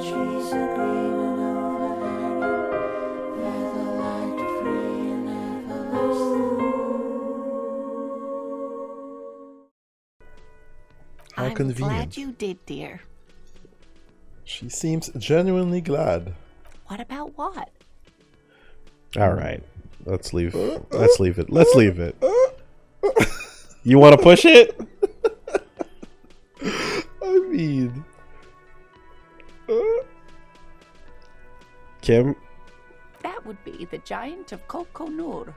trees are green and overhanging, featherlight free and everlasting. How I'm convenient. glad you did, dear. She seems genuinely glad. What about what? All right. Let's leave. Let's leave it. Let's leave it. You want to push it? I mean... Kim? That would be the giant of Kokonur.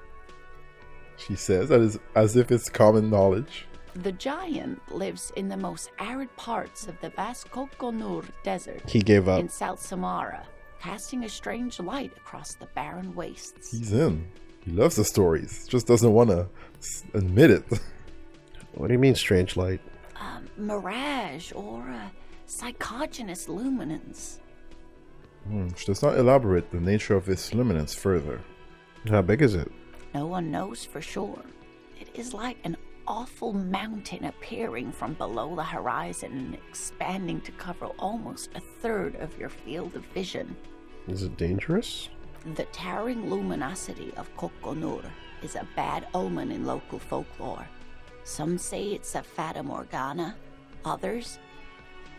She says that is as if it's common knowledge. The giant lives in the most arid parts of the vast Kokonur desert He gave up. in South Samara, casting a strange light across the barren wastes. He's in. He loves the stories. Just doesn't want to admit it. What do you mean, strange light? Mirage or psychogenous luminance. She does not elaborate the nature of this luminance further. How big is it? No one knows for sure. It is like an awful mountain appearing from below the horizon and expanding to cover almost a third of your field of vision. Is it dangerous? The towering luminosity of Kokonur is a bad omen in local folklore. Some say it's a fata morgana, others,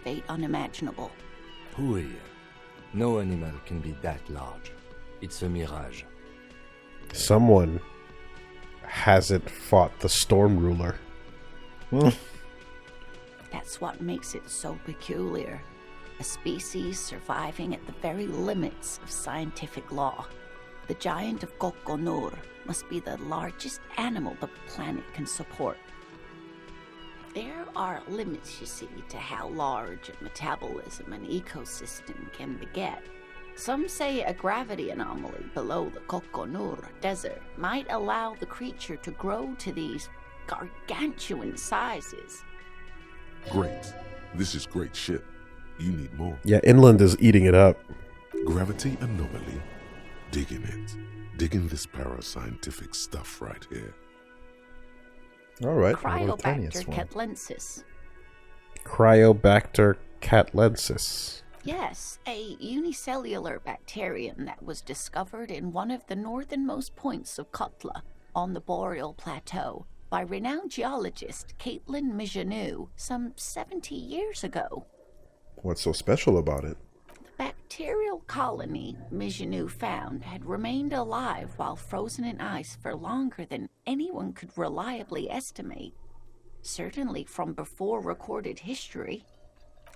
fate unimaginable. Who are you? No animal can be that large. It's a mirage. Someone hasn't fought the Storm Ruler. That's what makes it so peculiar. A species surviving at the very limits of scientific law. The giant of Kokonur must be the largest animal the planet can support. There are limits, you see, to how large a metabolism an ecosystem can beget. Some say a gravity anomaly below the Kokonur desert might allow the creature to grow to these gargantuan sizes. Great. This is great shit. You need more. Yeah, inland is eating it up. Gravity anomaly. Digging it. Digging this parascientific stuff right here. Alright, Cryobacter catlensis. Cryobacter catlensis. Yes, a unicellular bacterium that was discovered in one of the northernmost points of Kotla on the Boreal Plateau by renowned geologist Caitlin Mijanou some 70 years ago. What's so special about it? The bacterial colony Mijanou found had remained alive while frozen in ice for longer than anyone could reliably estimate. Certainly from before recorded history.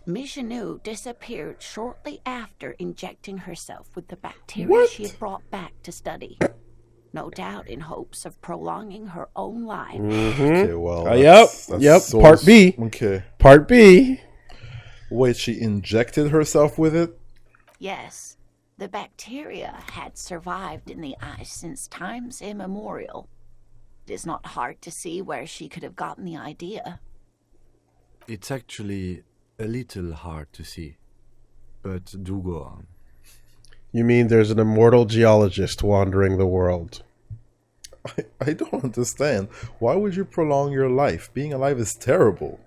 Mijanou disappeared shortly after injecting herself with the bacteria she had brought back to study. No doubt in hopes of prolonging her own life. Okay, well, Yep. so Part B. Okay. Part B. Wait, she injected herself with it? Yes, the bacteria had survived in the ice since times immemorial. It is not hard to see where she could have gotten the idea. It's actually a little hard to see. But do go on. You mean there's an immortal geologist wandering the world? I don't understand. Why would you prolong your life? Being alive is terrible.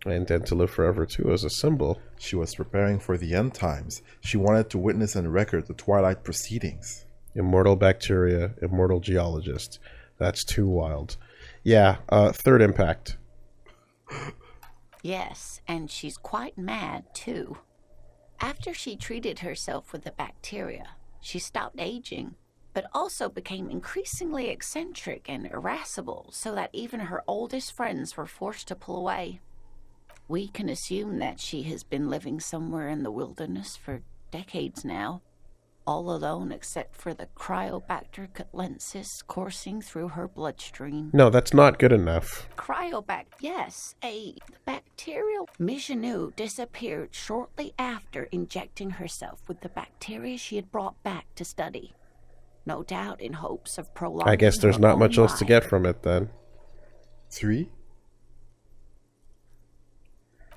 I intend to live forever too, as a symbol. She was preparing for the end times. She wanted to witness and record the Twilight proceedings. Immortal bacteria, immortal geologist. That's too wild. Yeah, third impact. Yes, and she's quite mad, too. After she treated herself with the bacteria, she stopped aging, but also became increasingly eccentric and irascible, so that even her oldest friends were forced to pull away. We can assume that she has been living somewhere in the wilderness for decades now, all alone except for the Cryobacter catlensis coursing through her bloodstream. No, that's not good enough. Yes, a bacterial Mijanou disappeared shortly after injecting herself with the bacteria she had brought back to study. No doubt in hopes of prolonging I guess there's her not own much else to life. get from it then. 3?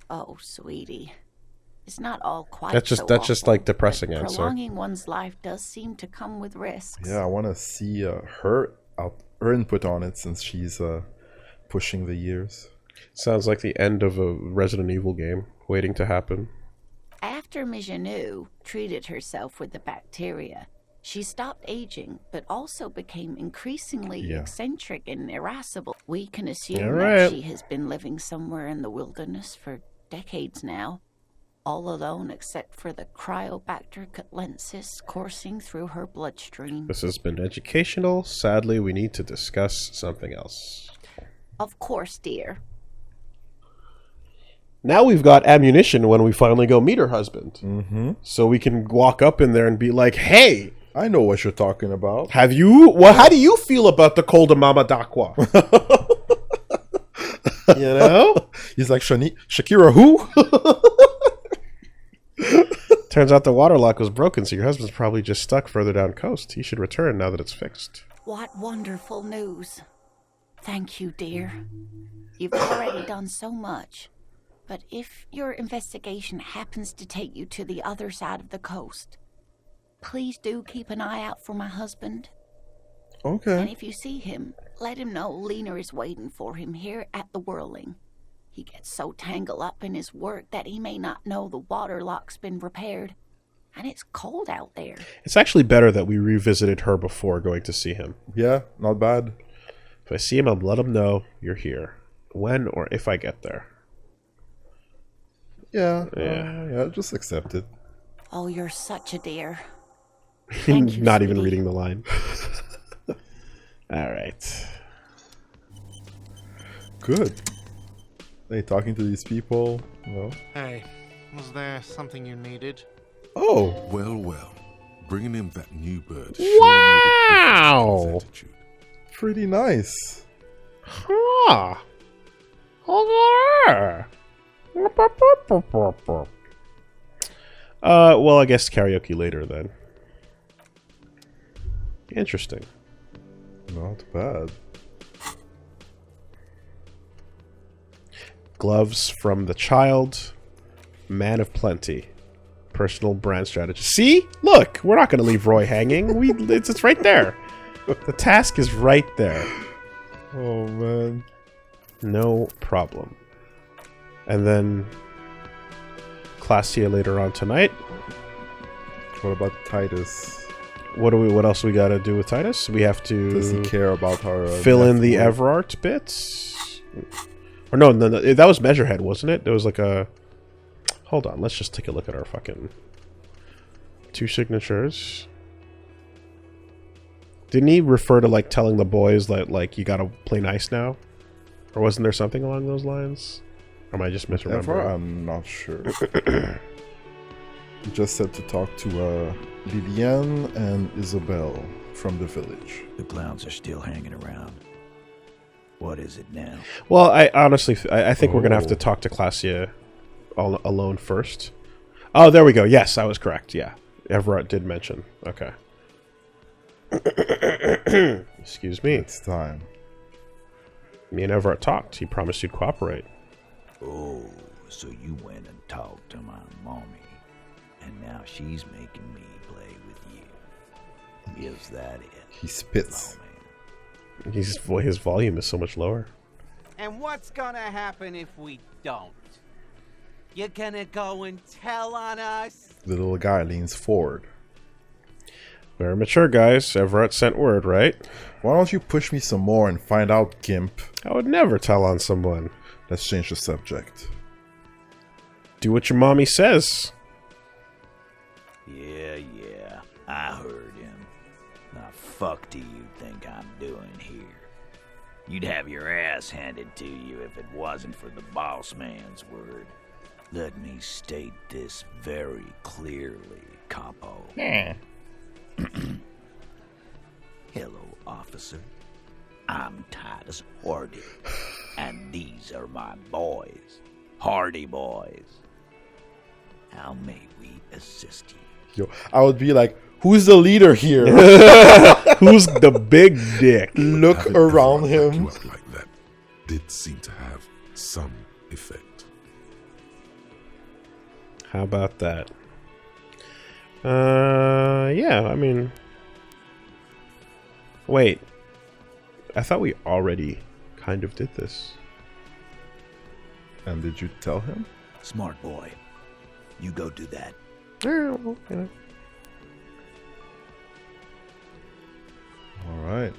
Oh, sweetie. It's not all quite That's so just awful, like depressing but answer. Prolonging one's life does seem to come with risks. Yeah, I want to see her input on it since she's pushing the years. Sounds like the end of a Resident Evil game waiting to happen. After After Mijanu treated herself with the bacteria, she stopped aging, but also became increasingly eccentric and irascible. We can assume that she has been living somewhere in the wilderness for decades now, all alone except for the Cryobacter catlensis coursing through her bloodstream. This has been educational. Sadly, we need to discuss something else. Of course, dear. Now we've got ammunition when we finally go meet her husband. Mm-hmm. So we can walk up in there and be like, hey, I know what you're talking about. have you... Well, how do you feel about the Col de Mama d'Aqua? You know? He's like, Shakira who? Turns out the water lock was broken, so your husband's probably just stuck further down coast. He should return now that it's fixed. What wonderful news. Thank you, dear. You've already done so much. But if your investigation happens to take you to the other side of the coast, please do keep an eye out for my husband. Okay. And if you see him, let him know Lena is waiting for him here at the Whirling. He gets so tangled up in his work that he may not know the water lock's been repaired. And it's cold out there. It's actually better that we revisited her before going to see him. Yeah, not bad. If I see him, I'll let him know you're here. When or if I get there. Yeah, just accept it. Oh, you're such a dear. Thank you, Not even sweetie. reading the line. Alright. Good. Hey, talking to these people, no? Hey, was there something you needed? Oh, Well. Bringing him that new bird Wow. sure made a difference in his attitude. pretty nice. Huh. Okay. Well, I guess karaoke later then. Interesting. Not bad. Gloves from the child. Man of plenty. Personal brand strategy. See? Look, we're not going to leave Roy hanging. It's right there. The task is right there. Oh, man. No problem. And then Classia later on tonight. What about Titus? What else we got to do with Titus? We have to Does he care about our... fill in the network? Everart bits. Or no, that was Measurehead, wasn't it? There was like a... Hold on, let's just take a look at our fucking... 2 signatures. Didn't he refer to, like, telling the boys that, like, you gotta play nice now? Or wasn't there something along those lines? Or am I just Ever? misremembering? I'm not sure. He just said to talk to Liliane and Isabel from the village. The clowns are still hanging around. What is it now? Well, I honestly... I think we're gonna have to Oh. talk to Classia all alone first. Oh, there we go. Yes, I was correct. Yeah. Everett did mention. Okay. Excuse me. It's time. Me and Everett talked. He promised you'd cooperate. Oh, so you went and talked to my mommy, and now she's making me play with you. Is that it? He spits. Oh, man. His volume is so much lower. And what's gonna happen if we don't? You're gonna go and tell on us? The little guy leans forward. Very mature, guys. Everett sent word, right? Why don't you push me some more and find out, Gimp? I would never tell on someone. Let's change the subject. Do what your mommy says. Yeah, I heard him. Now, fuck do you think I'm doing here? You'd have your ass handed to you if it wasn't for the boss man's word. Let me state this very clearly, Capo. Hello, officer. I'm Titus Hardy, and these are my boys, Hardy boys. How may we assist you? Yo, I would be like, who's the leader here? Who's the big dick? Look Having around everyone back him. you up like that did seem to have some effect. How about that? Yeah, I mean... Wait. I thought we already kind of did this. And did you tell him? Smart boy. You go do that. Okay. All right.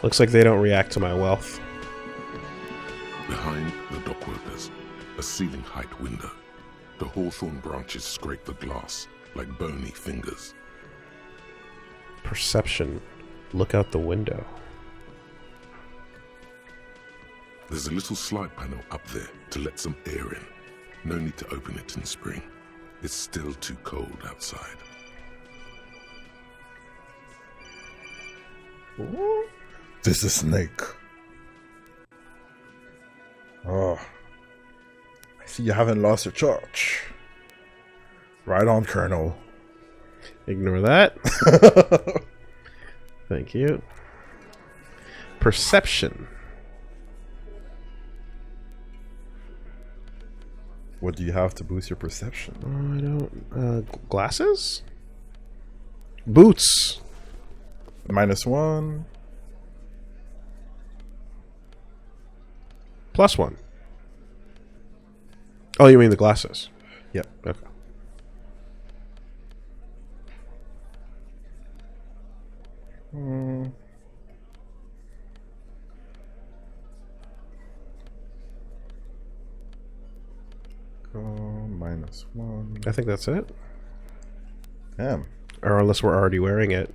Looks like they don't react to my wealth. Behind the dockworkers, a ceiling height window. The hawthorn branches scrape the glass like bony fingers. Perception. Look out the window. There's a little slide panel up there to let some air in. No need to open it in spring. It's still too cold outside. This is a snake. Oh. I see you haven't lost your charge. Right on, Colonel. Ignore that. Thank you. Perception. What do you have to boost your perception? I don't... glasses? Boots. -1. +1. Oh, you mean the glasses? Yep. Okay. Go -1. I think that's it. Damn. Or unless we're already wearing it.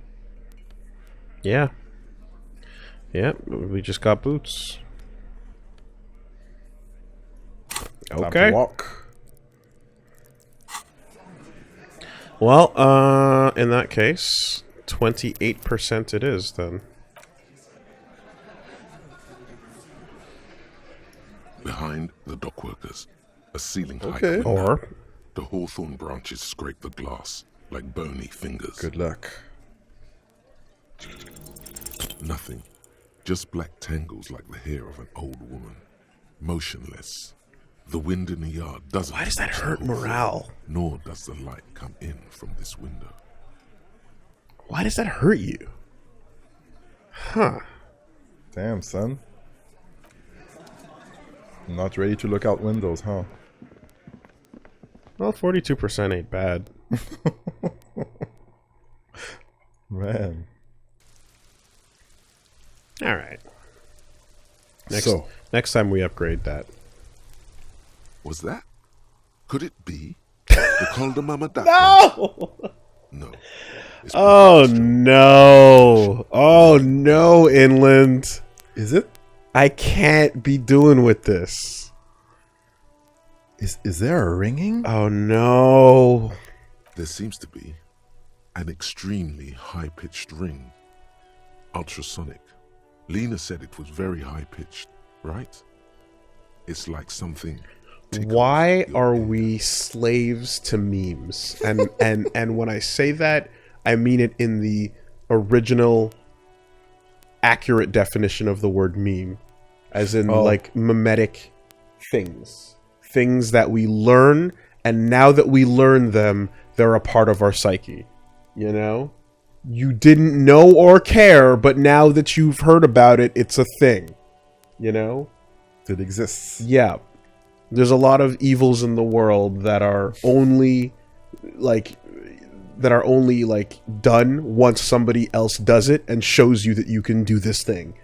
Yeah. Yep, we just got boots. Time to Okay. walk. Well, in that case, 28% it is then. Behind the dockworkers, a ceiling height Okay. window. Or The hawthorn branches scrape the glass like bony fingers. Good luck. Nothing. Just black tangles like the hair of an old woman. Motionless. The wind in the yard doesn't... why does that touch hurt the hawthorn, morale? Nor does the light come in from this window. Why does that hurt you? Huh. Damn, son. Not ready to look out windows, huh? Well, 42% ain't bad. Man. All right. So, Next time we upgrade that. Was that? Could it be? The Coldamama Dapper? No! No. It's Oh British. no! Oh no, Inland! is it? I can't be doing with this. Is there a ringing? Oh no! There seems to be an extremely high-pitched ring. Ultrasonic. Lena said it was very high-pitched, right? It's like something... tickles Why your are ear. we slaves to memes? And when I say that, I mean it in the original, accurate definition of the word meme, as in like mimetic things, things that we learn, and now that we learn them, they're a part of our psyche. You know, you didn't know or care, but now that you've heard about it, it's a thing. You know, It exists. yeah. There's a lot of evils in the world that are only like done once somebody else does it and shows you that you can do this thing.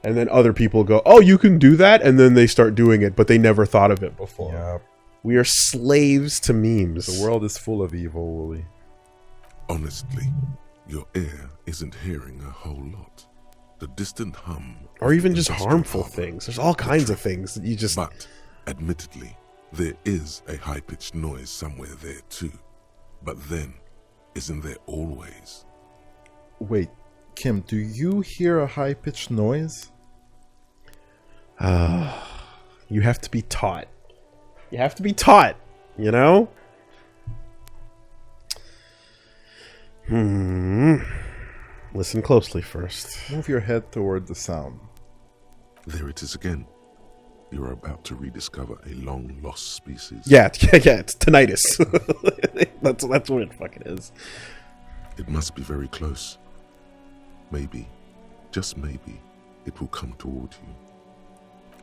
And then other people go, "Oh, you can do that?" And then they start doing it, but they never thought of it before. Yeah. We are slaves to memes. The world is full of evil, Woolie. Honestly, your ear isn't hearing a whole lot. The distant hum... Or of even the just industrial harmful harbor, things. There's all kinds of things that you just... But, admittedly, there is a high-pitched noise somewhere there too. But then, isn't there always? Wait, Kim, do you hear a high-pitched noise? You have to be taught. You have to be taught, you know? Listen closely first. Move your head toward the sound. There it is again. You're about to rediscover a long-lost species. Yeah, it's tinnitus. that's what it fucking is. It must be very close. Maybe, just maybe, it will come toward you.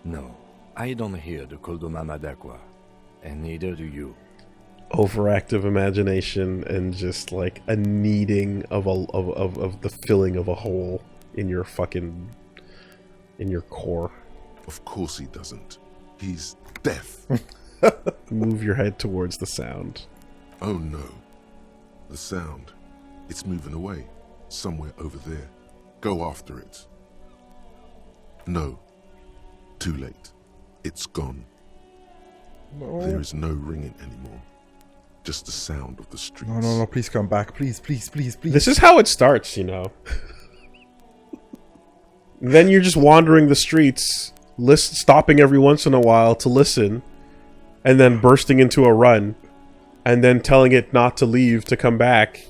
No, I don't hear the Coldomama d'Aqua. And neither do you. Overactive imagination and just like a kneading of the filling of a hole in your fucking core. Of course he doesn't. He's deaf. Move your head towards the sound. Oh no. The sound. It's moving away. Somewhere over there. Go after it. No. Too late. It's gone. No. There is no ringing anymore. Just the sound of the streets. No, no, no, please come back. Please, please, please, please. This is how it starts, you know. Then you're just wandering the streets, stopping every once in a while to listen, and then bursting into a run, and then telling it not to leave to come back.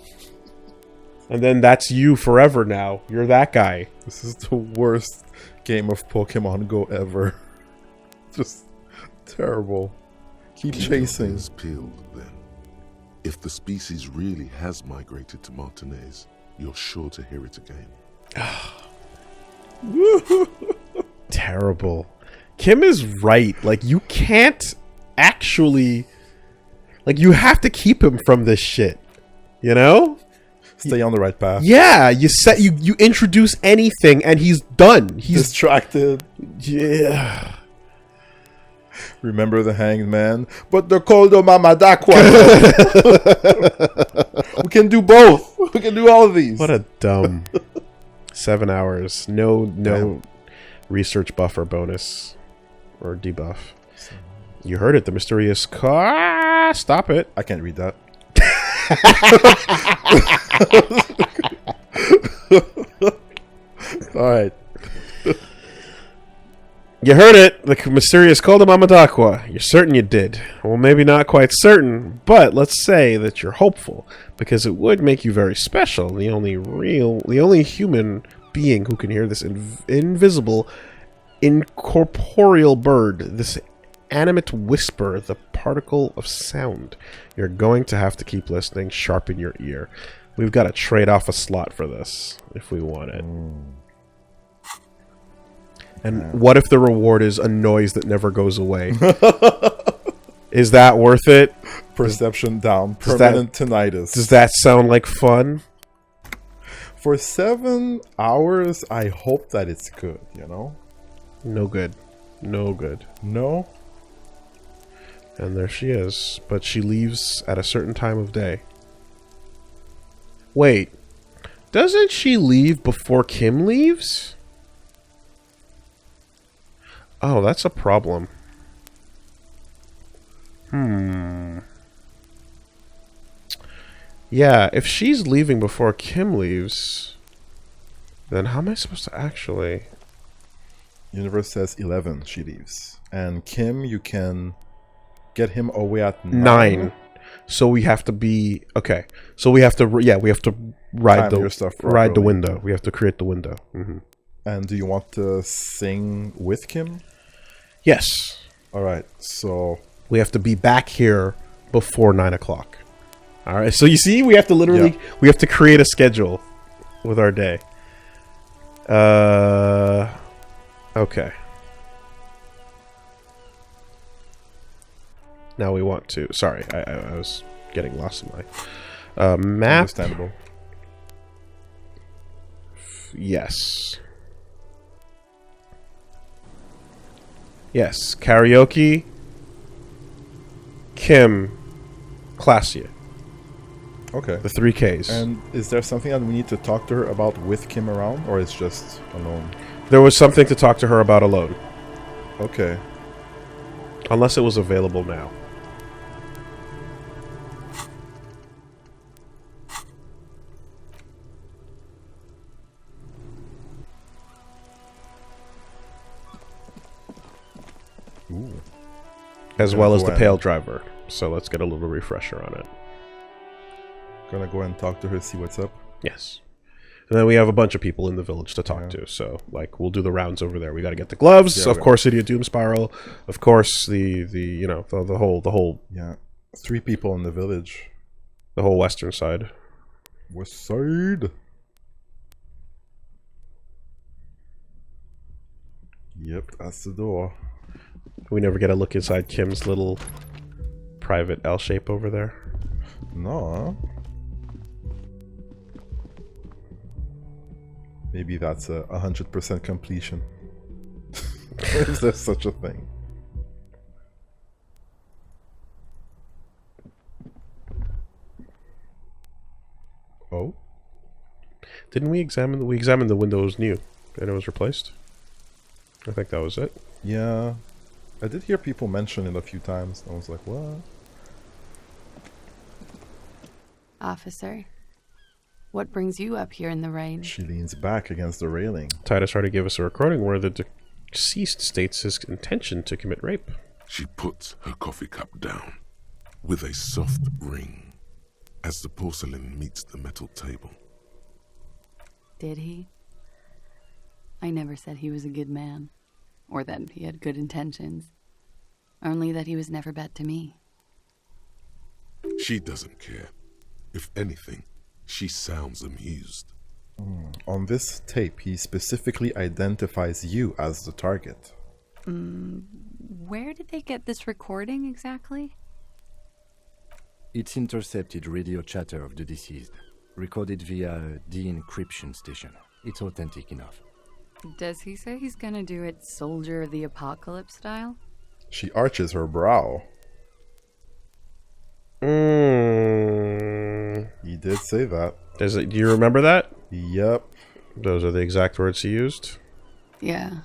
And then that's you forever now. You're that guy. This is the worst game of Pokemon Go ever. Just terrible. Keep chasing. Is peeled then. If the species really has migrated to Martinez, you're sure to hear it again. Terrible. Kim is right. Like, you can't actually... Like, you have to keep him from this shit. You know? Stay on the right path. Yeah, you introduce anything and he's done. He's distracted. Yeah. Remember the hanged man? But the coldo mama dakwa. We can do both. We can do all of these. What a dumb 7 hours. No research buff or bonus or debuff. You heard it. The mysterious car. Stop it. I can't read that. All right. You heard it. The mysterious called him Amadakwa. You're certain you did. Well, maybe not quite certain, but let's say that you're hopeful, because it would make you very special. The only human being who can hear this invisible, incorporeal bird, this animate whisper, the particle of sound. You're going to have to keep listening, sharpen your ear. We've got to trade off a slot for this, if we want it. And what if the reward is a noise that never goes away? Is that worth it? Perception down. Permanent tinnitus. Does that sound like fun? For 7 hours, I hope that it's good, you know? No good. No good. No? And there she is. But she leaves at a certain time of day. Wait. Doesn't she leave before Kim leaves? Oh, that's a problem. Yeah, if she's leaving before Kim leaves, then how am I supposed to actually... Universe says 11 she leaves. And Kim, you can get him away at 9. So we have to be... Okay. So we have to... Yeah, we have to ride the window. We have to create the window. Mm-hmm. And do you want to sing with Kim? Yes. Alright, so... We have to be back here before 9 o'clock. Alright, so you see, we have to literally... Yeah. We have to create a schedule with our day. Okay. Now we want to... Sorry, I was getting lost in my... map. Understandable. Yes. Yes. Karaoke. Kim. Classia. Okay. The 3 Ks. And is there something that we need to talk to her about with Kim around? Or it's just alone? There was something to talk to her about alone. Okay. Unless it was available now. Ooh. As well as the Pale Driver. So let's get a little refresher on it. Gonna go and talk to her, see what's up. Yes. And then we have a bunch of people in the village to talk to. So, like, we'll do the rounds over there. We got to get the gloves. Yeah, of course, Idiot Doom Spiral. Of course, the whole... Yeah. 3 people in the village. The whole western side. West side. Yep, that's the door. We never get a look inside Kim's little private L shape over there? No. Maybe that's a 100% completion. If there's such a thing. Oh? Didn't we examine the window was new and it was replaced? I think that was it. Yeah. I did hear people mention it a few times. I was like, what? Officer, what brings you up here in the rain? She leans back against the railing. Titus already gave us a recording where the deceased states his intention to commit rape. She puts her coffee cup down with a soft ring as the porcelain meets the metal table. Did he? I never said he was a good man, or that he had good intentions. Only that he was never bad to me. She doesn't care. If anything, she sounds amused. On this tape, he specifically identifies you as the target. Where did they get this recording exactly? It's intercepted radio chatter of the deceased, recorded via de-encryption station. It's authentic enough. Does he say he's gonna do it Soldier of the Apocalypse style? She arches her brow. He did say that. Do you remember that? Yep. Those are the exact words he used? Yeah.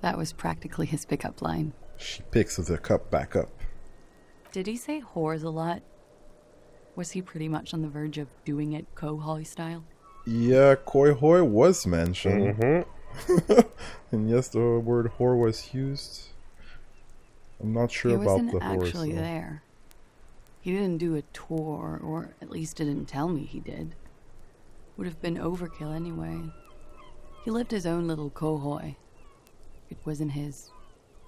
That was practically his pickup line. She picks the cup back up. Did he say whores a lot? Was he pretty much on the verge of doing it Kohoi style? Yeah, koi hoi was mentioned. Mm-hmm. And yes, the word whore was used. I'm not sure he about wasn't the horse. actually there. He didn't do a tour, or at least didn't tell me he did. Would have been overkill anyway. He lived his own little Kohoi. It wasn't his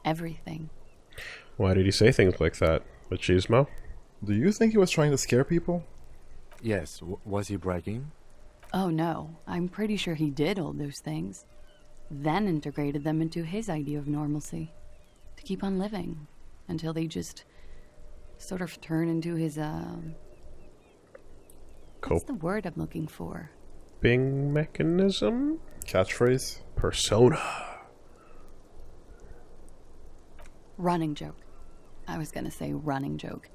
everything. Why did he say things like that? Machismo? Do you think he was trying to scare people? Yes, was he bragging? Oh no, I'm pretty sure he did all those things. Then integrated them into his idea of normalcy. To keep on living. Until they just sort of turn into his, what's the word I'm looking for? Coping mechanism? Catchphrase? Persona. Running joke. I was gonna say running joke.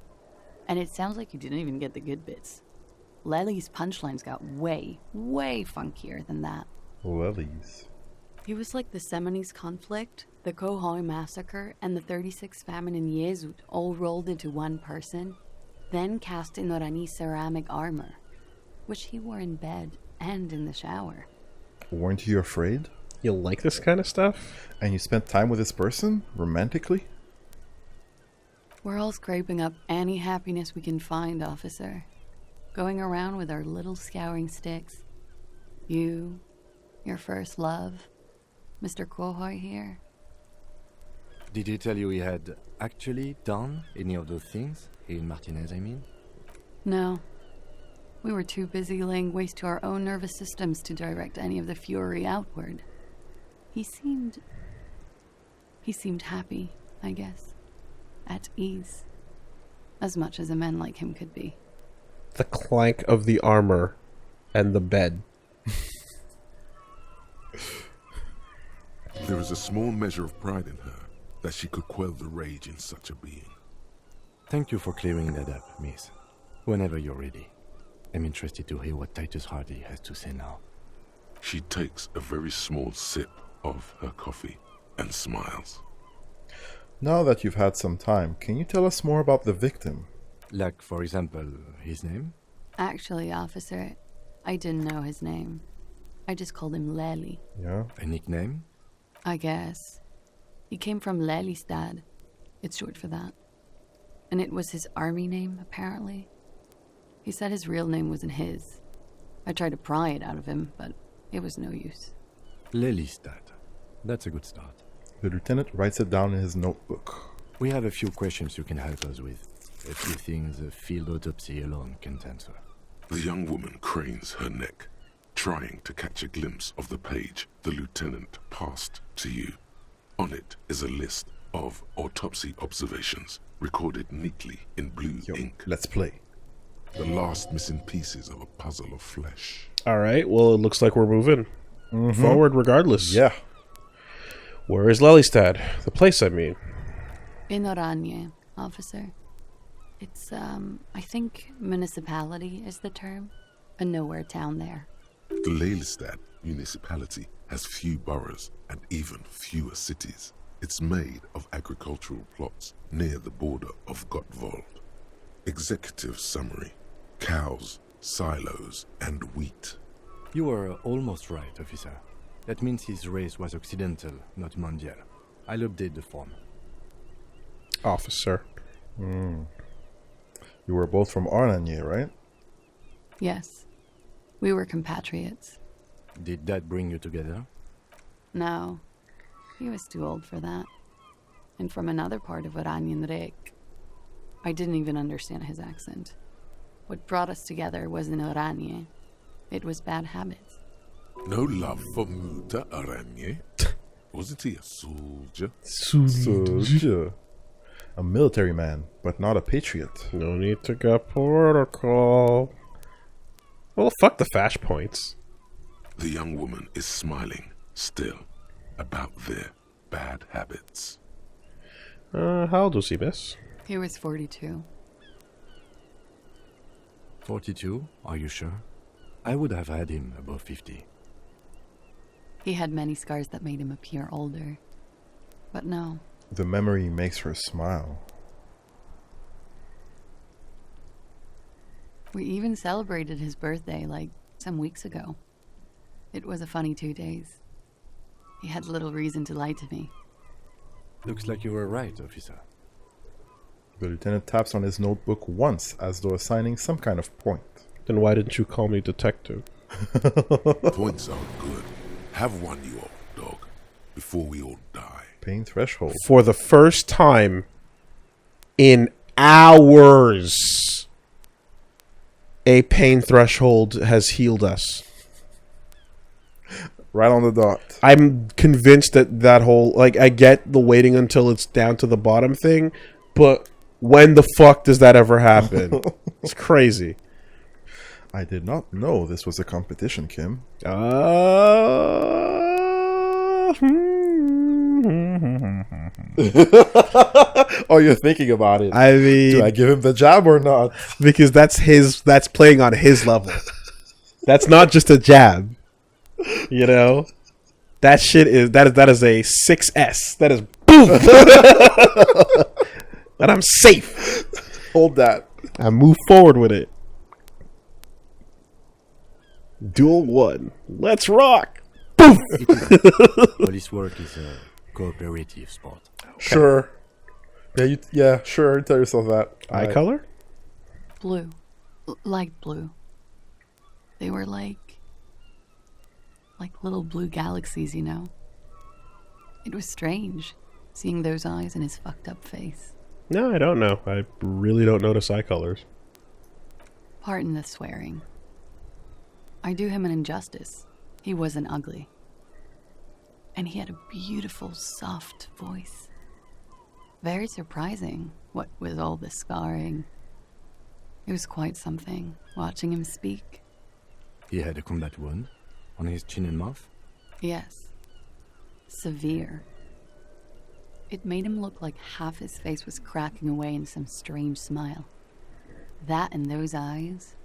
And it sounds like you didn't even get the good bits. Lely's punchlines got way, way funkier than that. Lilies. He was like the Seminese conflict, the Kohoi massacre, and the 36 famine in Yezud all rolled into one person, then cast in Orani ceramic armor, which he wore in bed and in the shower. Weren't you afraid? You like this kind of stuff? And you spent time with this person? Romantically? We're all scraping up any happiness we can find, officer. Going around with our little scouring sticks. You, your first love, Mr. Kohoi here. Did he tell you he had actually done any of those things? He and Martinez, I mean? No. We were too busy laying waste to our own nervous systems to direct any of the fury outward. He seemed happy, I guess. At ease. As much as a man like him could be. The clank of the armor and the bed. There is a small measure of pride in her that she could quell the rage in such a being. Thank you for clearing that up, miss. Whenever you're ready. I'm interested to hear what Titus Hardy has to say now. She takes a very small sip of her coffee and smiles. Now that you've had some time, can you tell us more about the victim? Like, for example, his name? Actually, officer, I didn't know his name. I just called him Lely. Yeah? A nickname? I guess. He came from Lelystad. It's short for that. And it was his army name, apparently. He said his real name wasn't his. I tried to pry it out of him, but it was no use. Lelystad. That's a good start. The lieutenant writes it down in his notebook. We have a few questions you can help us with. A few things a field autopsy alone can't answer. The young woman cranes her neck, trying to catch a glimpse of the page the lieutenant passed to you. On it is a list of autopsy observations recorded neatly in blue ink. Let's play. The last missing pieces of a puzzle of flesh. All right. Well, it looks like we're moving forward regardless. Yeah. Where is Lelystad? The place, I mean. In Oranje, officer. It's, I think municipality is the term. A nowhere town there. The Lelystad municipality has few boroughs and even fewer cities. It's made of agricultural plots near the border of Gottwald. Executive summary: cows, silos, and wheat. You were almost right, officer. That means his race was occidental, not mondial. I'll update the form. Officer. You were both from Oranje, right? Yes. We were compatriots. Did that bring you together? No. He was too old for that. And from another part of Oranjenrijk. I didn't even understand his accent. What brought us together was in Oranje. It was bad habits. No love for Muta Oranje? Wasn't he a soldier? Soldier. A military man, but not a patriot. No need to get political. Well, fuck the fash points. The young woman is smiling, still, about their bad habits. How old was he, miss? He was 42. 42? Are you sure? I would have had him above 50. He had many scars that made him appear older. But no. The memory makes her smile. We even celebrated his birthday, like, some weeks ago. It was a funny 2 days. He had little reason to lie to me. Looks like you were right, officer. The lieutenant taps on his notebook once, as though assigning some kind of point. Then why didn't you call me detective? Points are good. Have one, you old dog, before we all die. Pain threshold. For the first time in hours, a pain threshold has healed us. Right on the dot. I'm convinced that whole, like, I get the waiting until it's down to the bottom thing, but when the fuck does that ever happen? It's crazy. I did not know this was a competition, Kim. Oh, you're thinking about it. I mean, do I give him the jab or not? Because that's playing on his level. That's not just a jab. You know? That shit is that is a 6S. That is boom. And I'm safe. Hold that. I move forward with it. Duel 1. Let's rock. Boom. Police work is a cooperative sport. Okay. Sure. Yeah, sure. Tell yourself that. Eye color? Blue. Light blue. They were like little blue galaxies, you know? It was strange, seeing those eyes in his fucked up face. No, I don't know. I really don't notice eye colors. Pardon the swearing. I do him an injustice. He wasn't ugly. And he had a beautiful, soft voice. Very surprising, what with all the scarring. It was quite something, watching him speak. He had a combat wound on his chin and mouth? Yes. Severe. It made him look like half his face was cracking away in some strange smile. That and those eyes.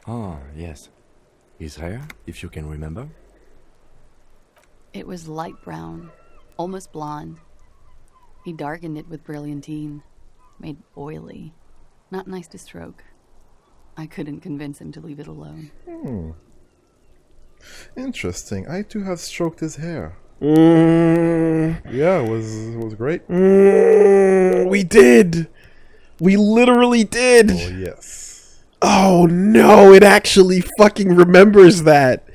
Ah, yes. His hair, if you can remember? It was light brown, almost blonde. He darkened it with brilliantine, made oily. Not nice to stroke. I couldn't convince him to leave it alone. Interesting. I too have stroked his hair. Yeah, it was great. We did. We literally did. Oh, yes. Oh, no. It actually fucking remembers that.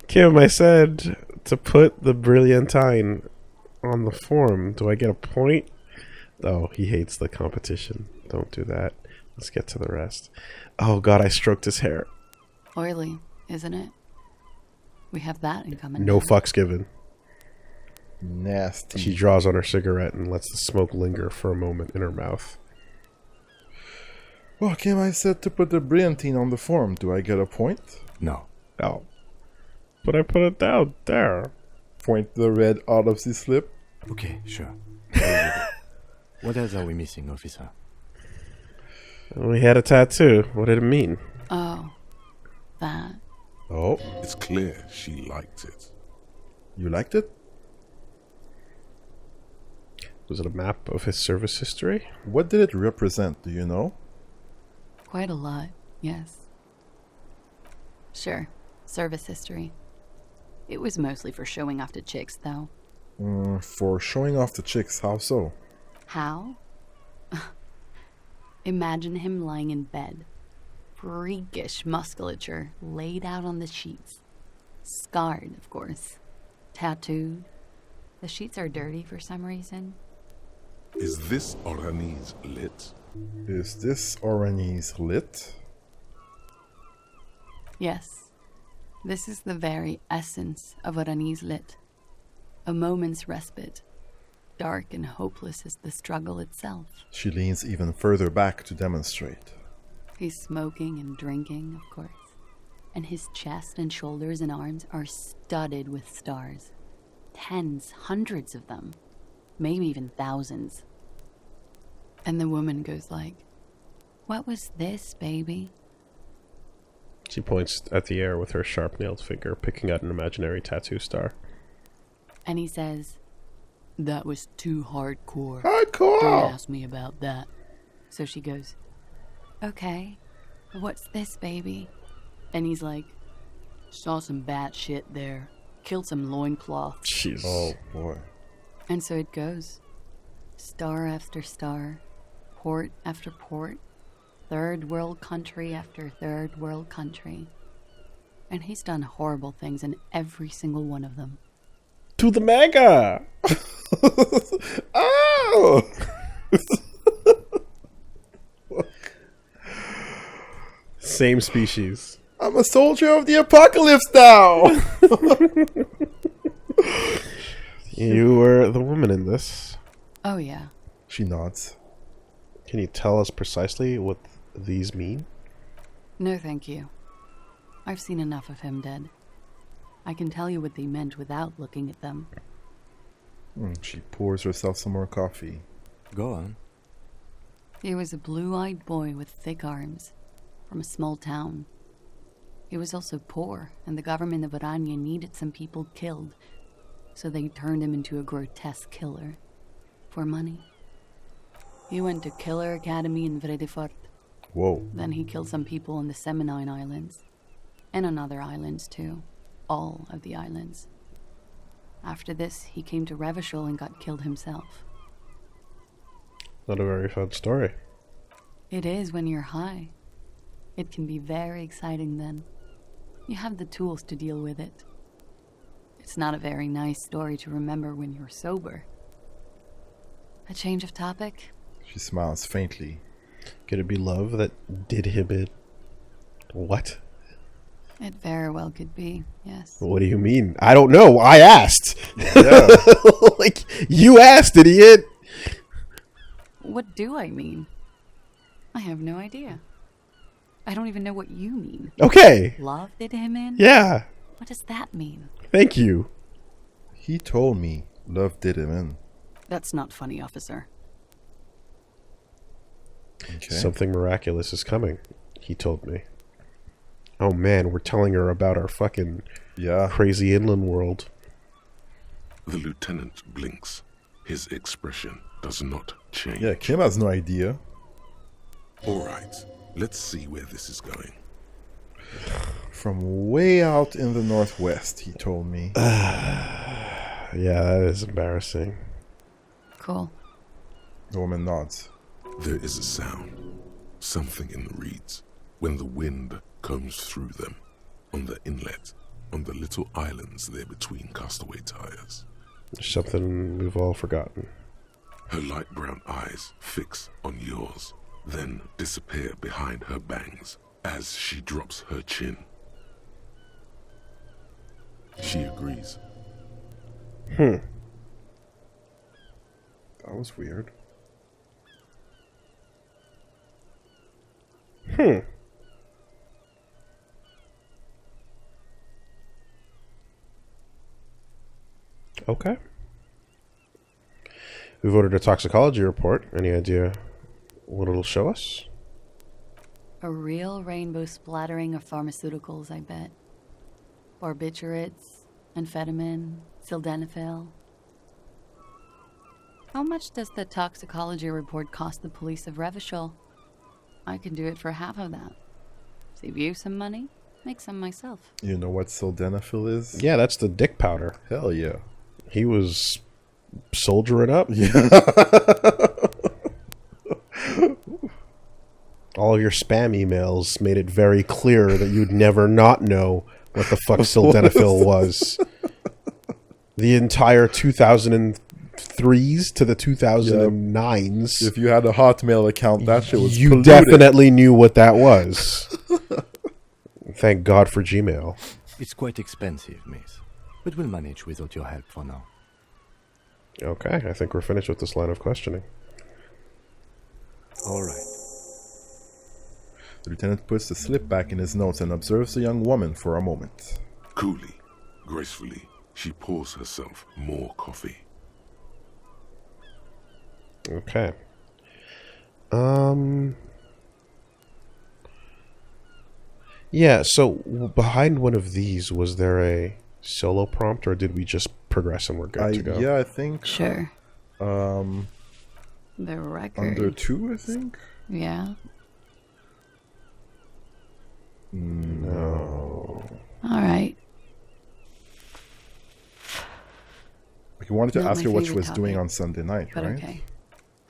Kim, I said to put the brilliantine on the form. Do I get a point? Oh, he hates the competition. Don't do that. Let's get to the rest. Oh, God, I stroked his hair. Oily, isn't it? We have that in common. No now. fucks given. Nasty. She draws on her cigarette and lets the smoke linger for a moment in her mouth. Well, Kim, I said to put the brilliantine on the form. Do I get a point? No. Oh. But I put it down there. Point the red autopsy slip. Okay, sure. I will do that. What else are we missing, officer? We had a tattoo. What did it mean? Oh, that. Oh, It's clear she liked it. you liked it? Was it a map of his service history? What did it represent? Do you know? Quite a lot, yes. Sure, service history. It was mostly for showing off to chicks, though. For showing off the chicks, how so? How? Imagine him lying in bed. Freakish musculature laid out on the sheets. Scarred, of course. Tattooed. The sheets are dirty for some reason. Is this Orani's lit? Is this Orani's lit? Yes. This is the very essence of Orani's lit. A moment's respite. Dark and hopeless as the struggle itself. She leans even further back to demonstrate. He's smoking and drinking, of course. And his chest and shoulders and arms are studded with stars. Tens, hundreds of them. Maybe even thousands. And the woman goes like, "What was this, baby?" She points at the air with her sharp-nailed finger, picking out an imaginary tattoo star. And he says, "That was too hardcore. Hardcore! Don't ask me about that." So she goes, "Okay, what's this, baby?" And he's like, "Saw some bat shit there. Killed some loincloths." Jeez. Oh, boy. And so it goes. Star after star, port after port, third world country after third world country. And he's done horrible things in every single one of them. To the mega! Oh! Same species. I'm a soldier of the apocalypse now! You were the woman in this. Oh yeah. She nods. Can you tell us precisely what these mean? No thank you. I've seen enough of him dead. I can tell you what they meant without looking at them. She pours herself some more coffee. Go on. He was a blue-eyed boy with thick arms, from a small town. He was also poor, and the government of Orania needed some people killed, so they turned him into a grotesque killer. For money. He went to Killer Academy in Vredefort. Whoa. Then he killed some people on the Seminine Islands. And on other islands, too. All of the islands. After this, he came to Revachol and got killed himself. Not a very fun story. It is when you're high. It can be very exciting then. You have the tools to deal with it. It's not a very nice story to remember when you're sober. A change of topic? She smiles faintly. Could it be love that did him in? What? It very well could be, yes. What do you mean? I don't know. I asked. Yeah. Like, you asked, idiot. What do I mean? I have no idea. I don't even know what you mean. Okay. Love did him in? Yeah. What does that mean? Thank you. He told me love did him in. That's not funny, officer. Okay. Something miraculous is coming, he told me. Oh man, we're telling her about our fucking crazy inland world. The lieutenant blinks. His expression does not change. Yeah, Kim has no idea. All right, let's see where this is going. From way out in the northwest, he told me. Yeah, that is embarrassing. Cool. The woman nods. There is a sound, something in the reeds, when the wind comes through them, on the inlet, on the little islands there between castaway tires. Something we've all forgotten. Her light brown eyes fix on yours, then disappear behind her bangs as she drops her chin. She agrees. That was weird. Okay. We've ordered a toxicology report. Any idea what it'll show us? A real rainbow splattering of pharmaceuticals, I bet. Barbiturates, amphetamine, sildenafil. How much does the toxicology report cost the police of Revachol? I could do it for half of that. Save you some money, make some myself. You know what sildenafil is? Yeah, that's the dick powder. Hell yeah. He was soldiering up. Yeah. All of your spam emails made it very clear that you'd never not know what the fuck sildenafil was. The entire 2003s to the 2009s. If you had a Hotmail account, that shit was You polluted. definitely knew what that was. Thank God for Gmail. It's quite expensive, miss. But we'll manage without your help for now. Okay, I think we're finished with this line of questioning. All right. The lieutenant puts the slip back in his notes and observes the young woman for a moment. Coolly, gracefully, she pours herself more coffee. Okay. Yeah, so behind one of these, was there a solo prompt, or did we just progress and we're good to go? Yeah, I think. Sure. The The record. under 2, I think. Yeah. No. All right. We wanted to Not ask my her what she favorite was doing topic, on Sunday night, But right? okay.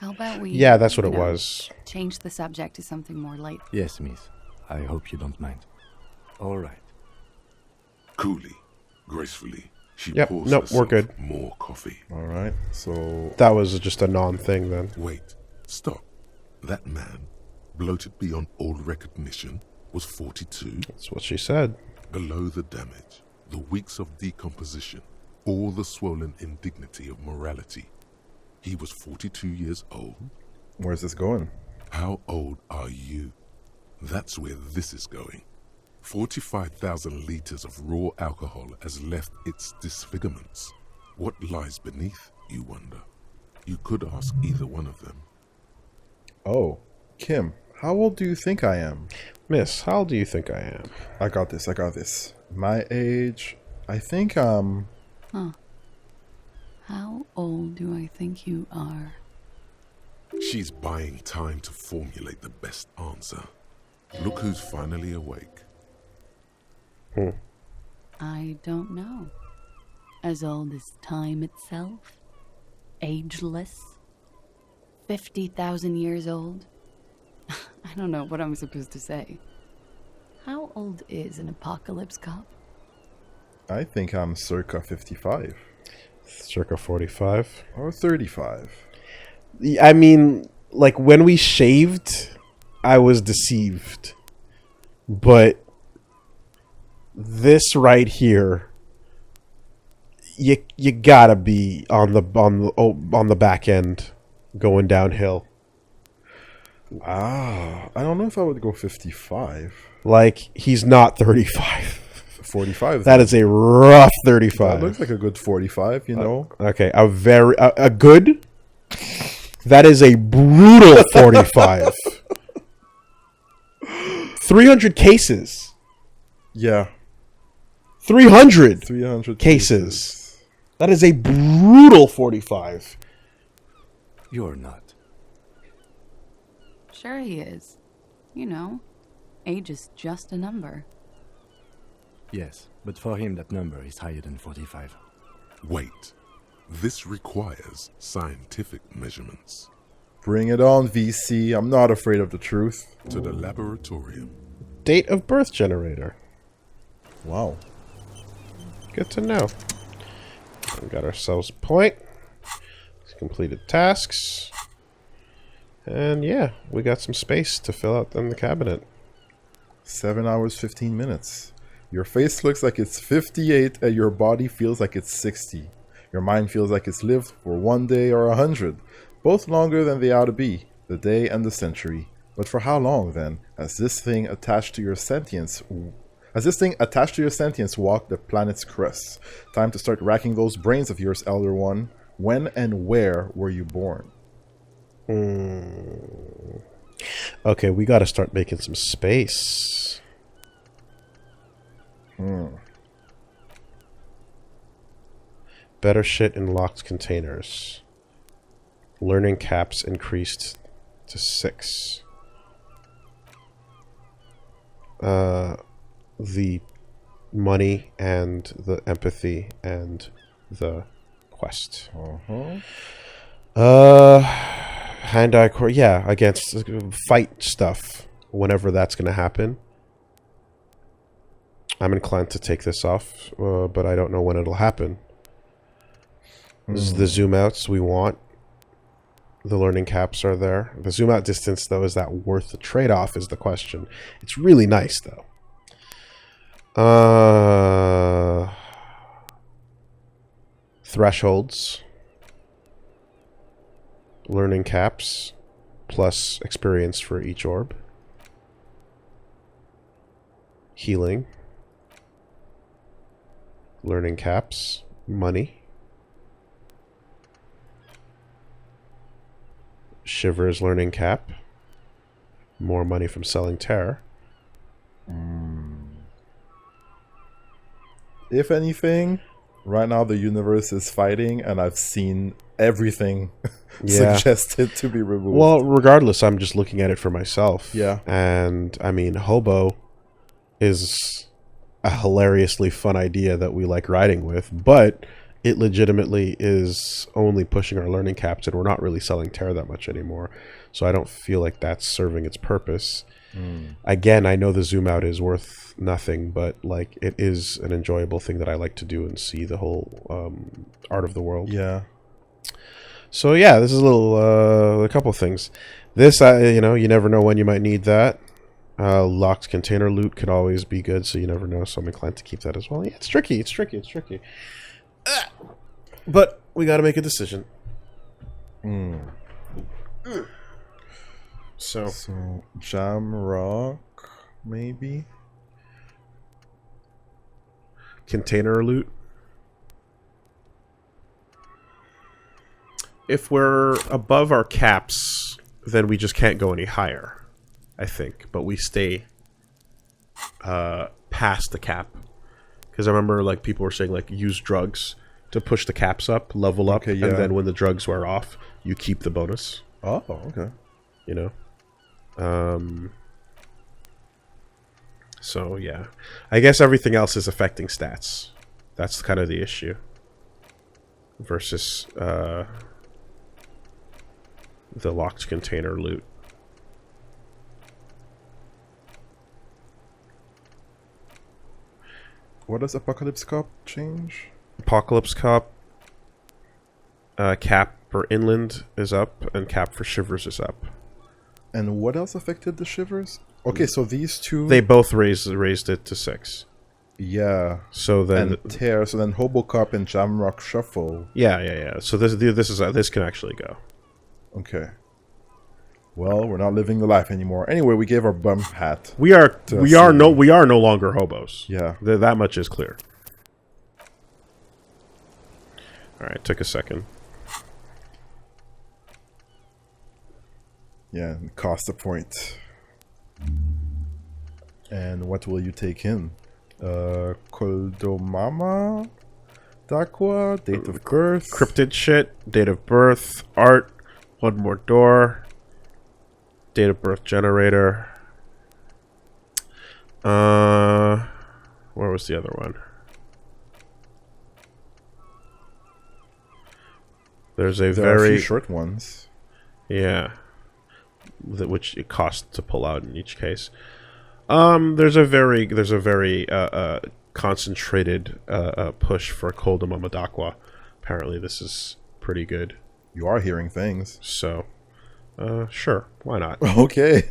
How about we... Yeah, that's what you it know, was. Change the subject to something more light. Yes, miss. I hope you don't mind. All right. Coolly, gracefully, she Yep, pours nope, herself we're good. more coffee. All right. So That was just a non-thing then. Wait, stop. That man, bloated beyond all recognition, was 42. That's what she said. Below the damage, the weeks of decomposition, all the swollen indignity of morality. He was 42 years old. where's this going? How old are you? That's where this is going. 45,000 liters of raw alcohol has left its disfigurements. What lies beneath, you wonder? You could ask either one of them. Oh, Kim, how old do you think I am? Miss, how old do you think I am? I got this. My age, I think Huh. How old do I think you are? She's buying time to formulate the best answer. Look who's finally awake. I don't know. As old as time itself? Ageless? 50,000 years old? I don't know what I'm supposed to say. How old is an apocalypse cop? I think I'm circa 55 Circa 45. or 35. I mean, like, when we shaved, I was deceived. But this right here, you gotta be on the back end, going downhill. I don't know if I would go 55. Like, he's not 35. 45. That is a rough That 35. looks like a good 45, you know? Okay, a good. That is a brutal 45. 300 cases. Yeah. 300 300 cases. That is a brutal 45. You're not. Sure he is. You know, age is just a number. Yes, but for him that number is higher than 45. Wait. This requires scientific measurements. Bring it on, VC. I'm not afraid of the truth. To the laboratorium. Date of birth generator. Wow. Good to know. We got ourselves a point. Completed tasks. And yeah, we got some space to fill out in the cabinet. 7 hours, 15 minutes. Your face looks like it's 58 and your body feels like it's 60. Your mind feels like it's lived for 1 day or 100. Both longer than they ought to be, the day and the century. But for how long, then, has this thing attached to your sentience walked the planet's crust? Time to start racking those brains of yours, Elder One. When and where were you born? Okay, we gotta start making some space. Better shit in locked containers. Learning caps increased to 6. The money and the empathy and the quest. Hand-eye core, yeah, against fight stuff. Whenever that's gonna happen, I'm inclined to take this off, but I don't know when it'll happen. This is the zoom outs we want. The learning caps are there. The zoom out distance, though, is that worth the trade-off is the question. It's really nice, though. Thresholds. Learning caps. Plus experience for each orb. Healing. Learning caps. Money. Shivers learning cap. More money from selling terror. If anything, right now the universe is fighting, and I've seen everything suggested to be removed. Well, regardless, I'm just looking at it for myself. Yeah. And, I mean, Hobo is a hilariously fun idea that we like riding with, but it legitimately is only pushing our learning caps, and we're not really selling terror that much anymore. So I don't feel like that's serving its purpose. Again, I know the zoom out is worth nothing, but like it is an enjoyable thing that I like to do and see the whole art of the world. Yeah. So yeah, this is a couple things. This, you know, you never know when you might need that. Locked container loot could always be good, so you never know. So I'm inclined to keep that as well. Yeah, it's tricky. But we got to make a decision. So Jamrock, maybe? Container loot. If we're above our caps, then we just can't go any higher, I think. But we stay past the cap. Because I remember like people were saying like use drugs to push the caps up, level up, and then when the drugs wear off, you keep the bonus. Oh, okay. You know? So yeah, I guess everything else is affecting stats. That's kind of the issue. Versus the locked container loot. What does Apocalypse Cop change? Apocalypse Cop cap for inland is up, and cap for shivers is up. And what else affected the shivers? Okay, so these two... They both raised it to 6. Yeah. So then... And Tear, so then Hobocop and Jamrock shuffle. Yeah. So this can actually go. Okay. Well, we're not living the life anymore. Anyway, we gave our bum hat. We are no longer hobos. Yeah. That much is clear. Alright, took a second. Yeah, and cost a point. And what will you take in? Koldomama? Dakwa? Date of birth? Cryptid shit. Date of birth. Art. One more door. Date of birth generator. Where was the other one? There are a few short ones. Yeah. Which it costs to pull out in each case. There's a very concentrated push for Koldama Madakwa. Apparently this is pretty good. You are hearing things. So, sure, why not? Okay.